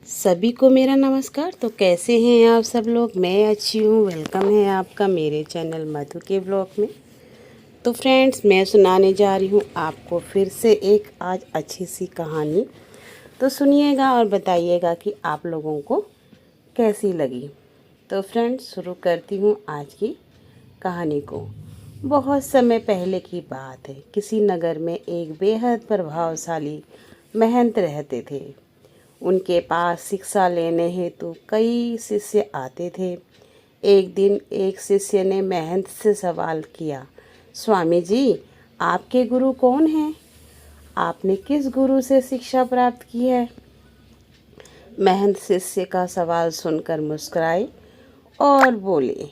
सभी को मेरा नमस्कार। तो कैसे हैं आप सब लोग? मैं अच्छी हूँ। वेलकम है आपका मेरे चैनल मधु के ब्लॉग में। तो फ्रेंड्स, मैं सुनाने जा रही हूँ आपको फिर से एक आज अच्छी सी कहानी। तो सुनिएगा और बताइएगा कि आप लोगों को कैसी लगी। तो फ्रेंड्स, शुरू करती हूँ आज की कहानी को। बहुत समय पहले की बात है। किसी नगर में एक बेहद प्रभावशाली महंत रहते थे। उनके पास शिक्षा लेने हेतु कई शिष्य आते थे। एक दिन एक शिष्य ने महंत से सवाल किया, स्वामी जी, आपके गुरु कौन हैं? आपने किस गुरु से शिक्षा प्राप्त की है? महंत शिष्य का सवाल सुनकर मुस्कुराए और बोले,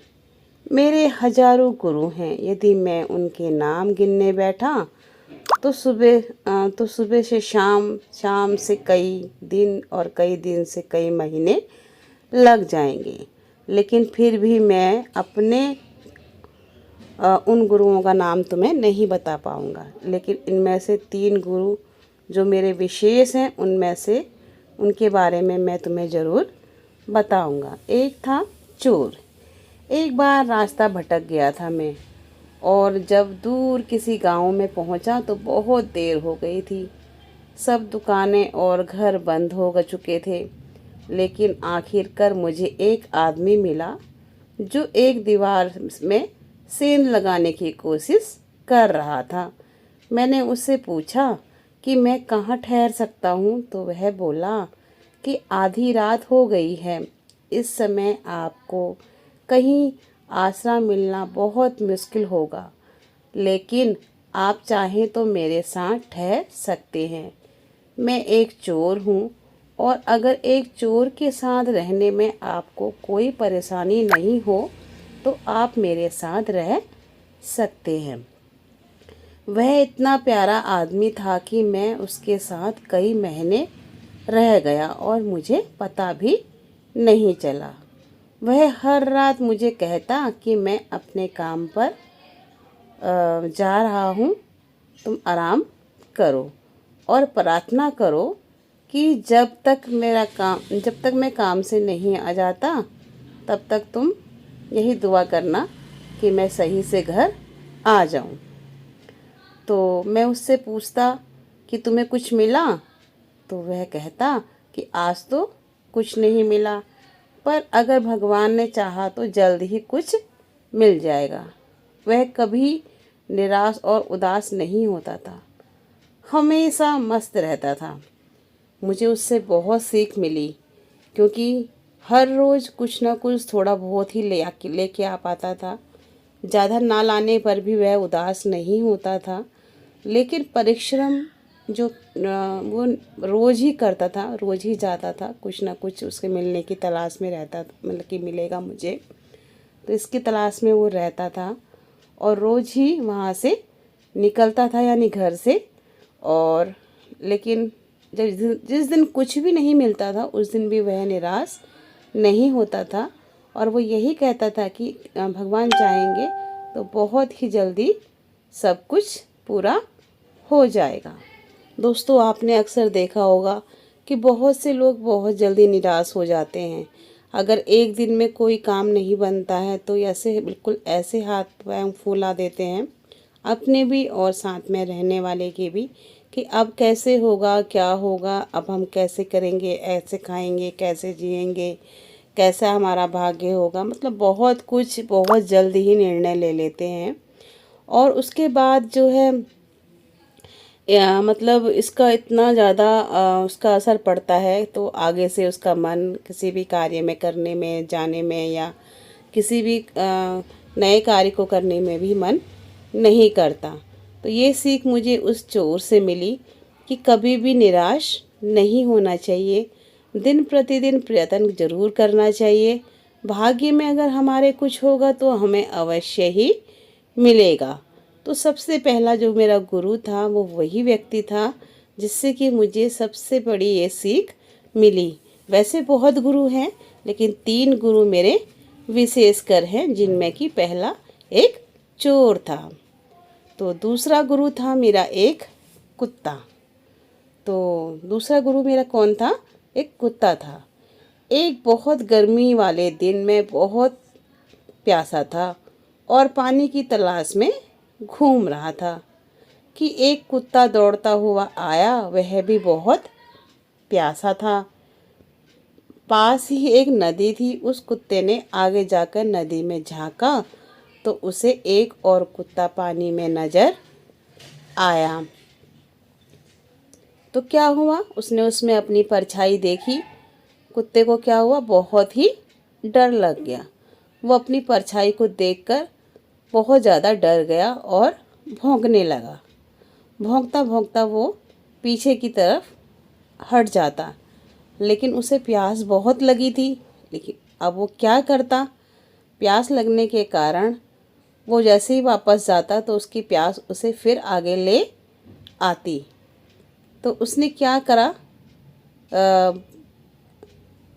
मेरे हजारों गुरु हैं। यदि मैं उनके नाम गिनने बैठा तो सुबह से शाम, शाम से कई दिन और कई दिन से कई महीने लग जाएंगे। लेकिन फिर भी मैं अपने उन गुरुओं का नाम तुम्हें नहीं बता पाऊंगा। लेकिन इनमें से 3 गुरु जो मेरे विशेष हैं, उनमें से उनके बारे में मैं तुम्हें ज़रूर बताऊंगा। एक था चोर। एक बार रास्ता भटक गया था मैं, और जब दूर किसी गांव में पहुंचा तो बहुत देर हो गई थी। सब दुकानें और घर बंद हो चुके थे। लेकिन आखिरकार मुझे एक आदमी मिला जो एक दीवार में सेंध लगाने की कोशिश कर रहा था। मैंने उससे पूछा कि मैं कहाँ ठहर सकता हूँ, तो वह बोला कि आधी रात हो गई है, इस समय आपको कहीं आसरा मिलना बहुत मुश्किल होगा, लेकिन आप चाहें तो मेरे साथ ठहर सकते हैं। मैं एक चोर हूँ, और अगर एक चोर के साथ रहने में आपको कोई परेशानी नहीं हो तो आप मेरे साथ रह सकते हैं। वह इतना प्यारा आदमी था कि मैं उसके साथ कई महीने रह गया और मुझे पता भी नहीं चला। वह हर रात मुझे कहता कि मैं अपने काम पर जा रहा हूँ, तुम आराम करो और प्रार्थना करो कि जब तक मैं काम से नहीं आ जाता तब तक तुम यही दुआ करना कि मैं सही से घर आ जाऊं। तो मैं उससे पूछता कि तुम्हें कुछ मिला? तो वह कहता कि आज तो कुछ नहीं मिला, पर अगर भगवान ने चाहा तो जल्द ही कुछ मिल जाएगा। वह कभी निराश और उदास नहीं होता था, हमेशा मस्त रहता था। मुझे उससे बहुत सीख मिली, क्योंकि हर रोज़ कुछ ना कुछ थोड़ा बहुत ही लेके आ पाता था। ज़्यादा ना लाने पर भी वह उदास नहीं होता था। लेकिन परिश्रम जो वो रोज़ ही करता था, रोज़ ही जाता था, कुछ ना कुछ उसके मिलने की तलाश में रहता था, मतलब कि मिलेगा मुझे, तो इसकी तलाश में वो रहता था। और रोज़ ही वहाँ से निकलता था, यानी घर से। और लेकिन जिस दिन कुछ भी नहीं मिलता था, उस दिन भी वह निराश नहीं होता था, और वो यही कहता था कि भगवान चाहेंगे तो बहुत ही जल्दी सब कुछ पूरा हो जाएगा। दोस्तों, आपने अक्सर देखा होगा कि बहुत से लोग बहुत जल्दी निराश हो जाते हैं। अगर एक दिन में कोई काम नहीं बनता है तो ऐसे बिल्कुल ऐसे हाथ पैर फुला देते हैं, अपने भी और साथ में रहने वाले के भी, कि अब कैसे होगा, क्या होगा, अब हम कैसे करेंगे, ऐसे खाएंगे, कैसे जिएंगे, कैसा हमारा भाग्य होगा। मतलब बहुत कुछ बहुत जल्दी ही निर्णय ले लेते हैं। और उसके बाद जो है मतलब इसका इतना ज़्यादा उसका असर पड़ता है, तो आगे से उसका मन किसी भी कार्य में करने में, जाने में, या किसी भी नए कार्य को करने में भी मन नहीं करता। तो ये सीख मुझे उस चोर से मिली कि कभी भी निराश नहीं होना चाहिए, दिन प्रतिदिन प्रयत्न जरूर करना चाहिए। भाग्य में अगर हमारे कुछ होगा तो हमें अवश्य ही मिलेगा। तो सबसे पहला जो मेरा गुरु था वो वही व्यक्ति था जिससे कि मुझे सबसे बड़ी ये सीख मिली। वैसे बहुत गुरु हैं, लेकिन 3 गुरु मेरे विशेषकर हैं, जिनमें कि पहला एक चोर था। तो दूसरा गुरु था मेरा एक कुत्ता। तो दूसरा गुरु मेरा कौन था? एक कुत्ता था। एक बहुत गर्मी वाले दिन में बहुत प्यासा था और पानी की तलाश में घूम रहा था कि एक कुत्ता दौड़ता हुआ आया, वह भी बहुत प्यासा था। पास ही एक नदी थी। उस कुत्ते ने आगे जाकर नदी में झांका तो उसे एक और कुत्ता पानी में नजर आया। तो क्या हुआ, उसने उसमें अपनी परछाई देखी। कुत्ते को क्या हुआ, बहुत ही डर लग गया। वो अपनी परछाई को देखकर बहुत ज़्यादा डर गया और भौंकने लगा। भौंकता भौंकता वो पीछे की तरफ हट जाता, लेकिन उसे प्यास बहुत लगी थी। लेकिन अब वो क्या करता, प्यास लगने के कारण वो जैसे ही वापस जाता तो उसकी प्यास उसे फिर आगे ले आती। तो उसने क्या करा,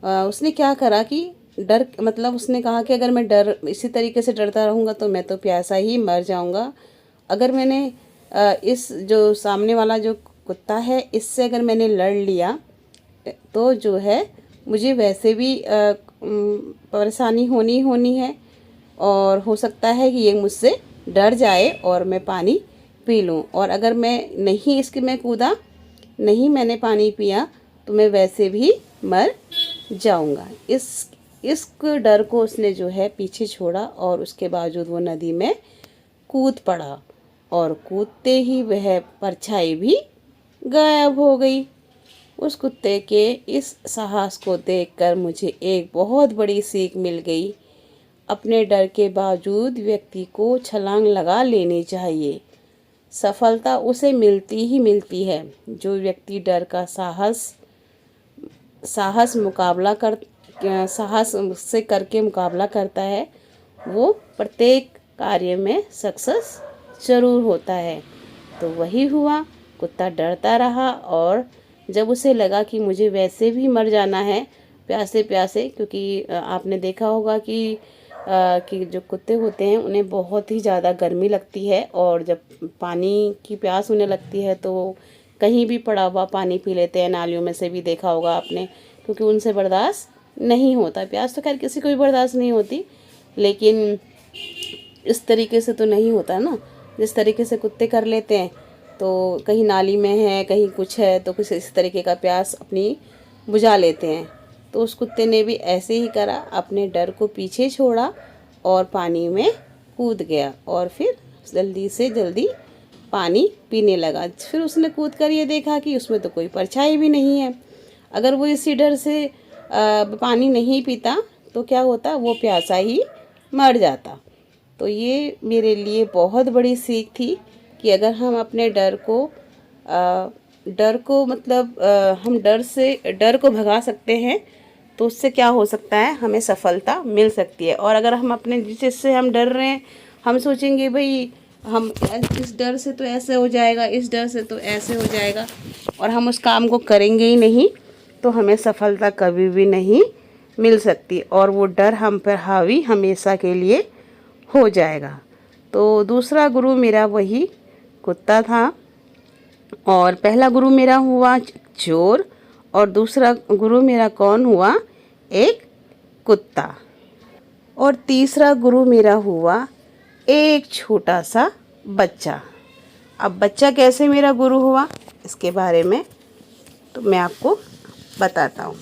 उसने क्या करा कि डर मतलब उसने कहा कि अगर मैं डर इसी तरीके से डरता रहूँगा तो मैं तो प्यासा ही मर जाऊँगा। अगर मैंने इस जो सामने वाला जो कुत्ता है इससे अगर मैंने लड़ लिया तो जो है मुझे वैसे भी परेशानी होनी है और हो सकता है कि ये मुझसे डर जाए और मैं पानी पी लूँ। और अगर मैं नहीं इसके में कूदा, नहीं मैंने पानी पिया तो मैं वैसे भी मर जाऊंगा। इस डर को उसने जो है पीछे छोड़ा और उसके बावजूद वो नदी में कूद पड़ा और कूदते ही वह परछाई भी गायब हो गई। उस कुत्ते के इस साहस को देखकर मुझे एक बहुत बड़ी सीख मिल गई। अपने डर के बावजूद व्यक्ति को छलांग लगा लेनी चाहिए। सफलता उसे मिलती ही मिलती है जो व्यक्ति डर का साहस से करके मुकाबला करता है। वो प्रत्येक कार्य में सक्सेस ज़रूर होता है। तो वही हुआ, कुत्ता डरता रहा और जब उसे लगा कि मुझे वैसे भी मर जाना है प्यासे प्यासे, क्योंकि आपने देखा होगा कि जो कुत्ते होते हैं उन्हें बहुत ही ज़्यादा गर्मी लगती है और जब पानी की प्यास उन्हें लगती है तो कहीं भी पड़ा हुआ पानी पी लेते हैं। नालियों में से भी देखा होगा आपने, क्योंकि उनसे बर्दाश्त नहीं होता। प्यास तो खैर किसी को भी बर्दाश्त नहीं होती, लेकिन इस तरीके से तो नहीं होता ना जिस तरीके से कुत्ते कर लेते हैं। तो कहीं नाली में है, कहीं कुछ है, तो कुछ इस तरीके का प्यास अपनी बुझा लेते हैं। तो उस कुत्ते ने भी ऐसे ही करा, अपने डर को पीछे छोड़ा और पानी में कूद गया और फिर जल्दी से जल्दी पानी पीने लगा। फिर उसने कूद कर ये देखा कि उसमें तो कोई परछाई भी नहीं है। अगर वो इसी डर से पानी नहीं पीता तो क्या होता, वो प्यासा ही मर जाता। तो ये मेरे लिए बहुत बड़ी सीख थी कि अगर हम अपने डर को मतलब हम डर को भगा सकते हैं तो उससे क्या हो सकता है, हमें सफलता मिल सकती है। और अगर हम अपने जिस चीज़ से हम डर रहे हैं, हम सोचेंगे भाई हम इस डर से तो ऐसे हो जाएगा, इस डर से तो ऐसे हो जाएगा, और हम उस काम को करेंगे ही नहीं, तो हमें सफलता कभी भी नहीं मिल सकती और वो डर हम पर हावी हमेशा के लिए हो जाएगा। तो दूसरा गुरु मेरा वही कुत्ता था और पहला गुरु मेरा हुआ चोर और दूसरा गुरु मेरा कौन हुआ, एक कुत्ता। और तीसरा गुरु मेरा हुआ एक छोटा सा बच्चा। अब बच्चा कैसे मेरा गुरु हुआ इसके बारे में तो मैं आपको बताता हूँ।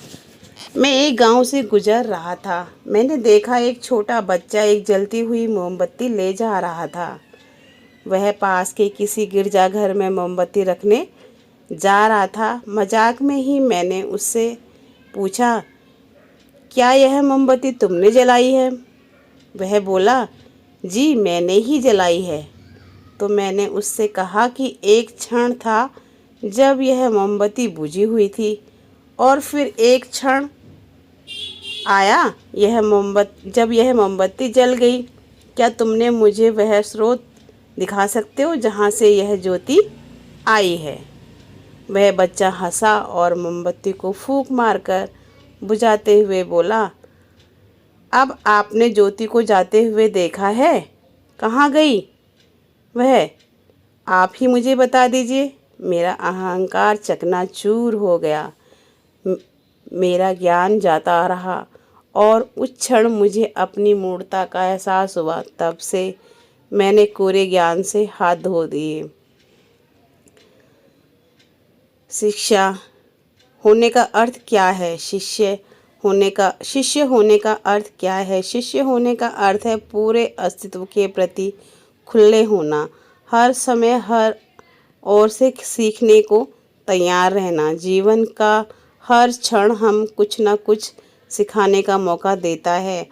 मैं एक गांव से गुजर रहा था। मैंने देखा एक छोटा बच्चा एक जलती हुई मोमबत्ती ले जा रहा था। वह पास के किसी गिरजाघर में मोमबत्ती रखने जा रहा था। मजाक में ही मैंने उससे पूछा, क्या यह मोमबत्ती तुमने जलाई है? वह बोला, जी मैंने ही जलाई है। तो मैंने उससे कहा कि एक क्षण था जब यह मोमबत्ती बुझी हुई थी और फिर एक क्षण आया जब यह मोमबत्ती जल गई। क्या तुमने मुझे वह स्रोत दिखा सकते हो जहाँ से यह ज्योति आई है? वह बच्चा हंसा और मोमबत्ती को फूंक मारकर बुझाते हुए बोला, अब आपने ज्योति को जाते हुए देखा है, कहाँ गई वह? आप ही मुझे बता दीजिए। मेरा अहंकार चकनाचूर हो गया। मेरा ज्ञान जाता रहा और उस क्षण मुझे अपनी मूर्खता का एहसास हुआ। तब से मैंने कोरे ज्ञान से हाथ धो दिए। शिक्षा होने का अर्थ क्या है? शिष्य होने का अर्थ क्या है? शिष्य होने का अर्थ है पूरे अस्तित्व के प्रति खुले होना, हर समय हर ओर से सीखने को तैयार रहना। जीवन का हर क्षण हम कुछ न कुछ सिखाने का मौका देता है।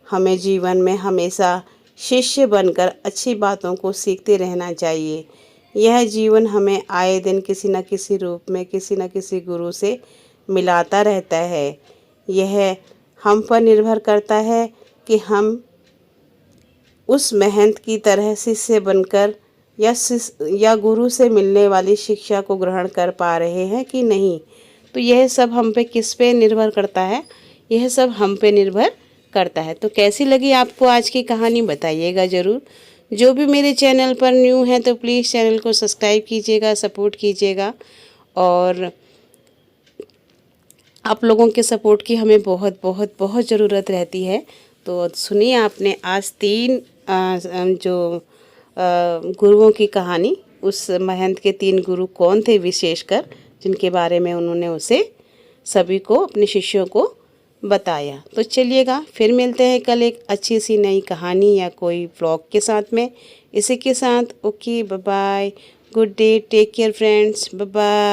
हमें जीवन में हमेशा शिष्य बनकर अच्छी बातों को सीखते रहना चाहिए। यह जीवन हमें आए दिन किसी न किसी रूप में किसी न किसी गुरु से मिलाता रहता है। यह हम पर निर्भर करता है कि हम उस महंत की तरह शिष्य बनकर या गुरु से मिलने वाली शिक्षा को ग्रहण कर पा रहे हैं कि नहीं। तो यह सब हम पे किस पे निर्भर करता है? यह सब हम पे निर्भर करता है। तो कैसी लगी आपको आज की कहानी बताइएगा ज़रूर। जो भी मेरे चैनल पर न्यू है तो प्लीज़ चैनल को सब्सक्राइब कीजिएगा, सपोर्ट कीजिएगा। और आप लोगों के सपोर्ट की हमें बहुत बहुत बहुत ज़रूरत रहती है। तो सुनिए आपने आज 3 गुरुओं की कहानी। उस महंत के 3 गुरु कौन थे विशेषकर, जिनके बारे में उन्होंने उसे सभी को अपने शिष्यों को बताया। तो चलिएगा फिर मिलते हैं कल एक अच्छी सी नई कहानी या कोई व्लॉग के साथ में। इसी के साथ okay, bye bye, good day, take care friends, bye bye.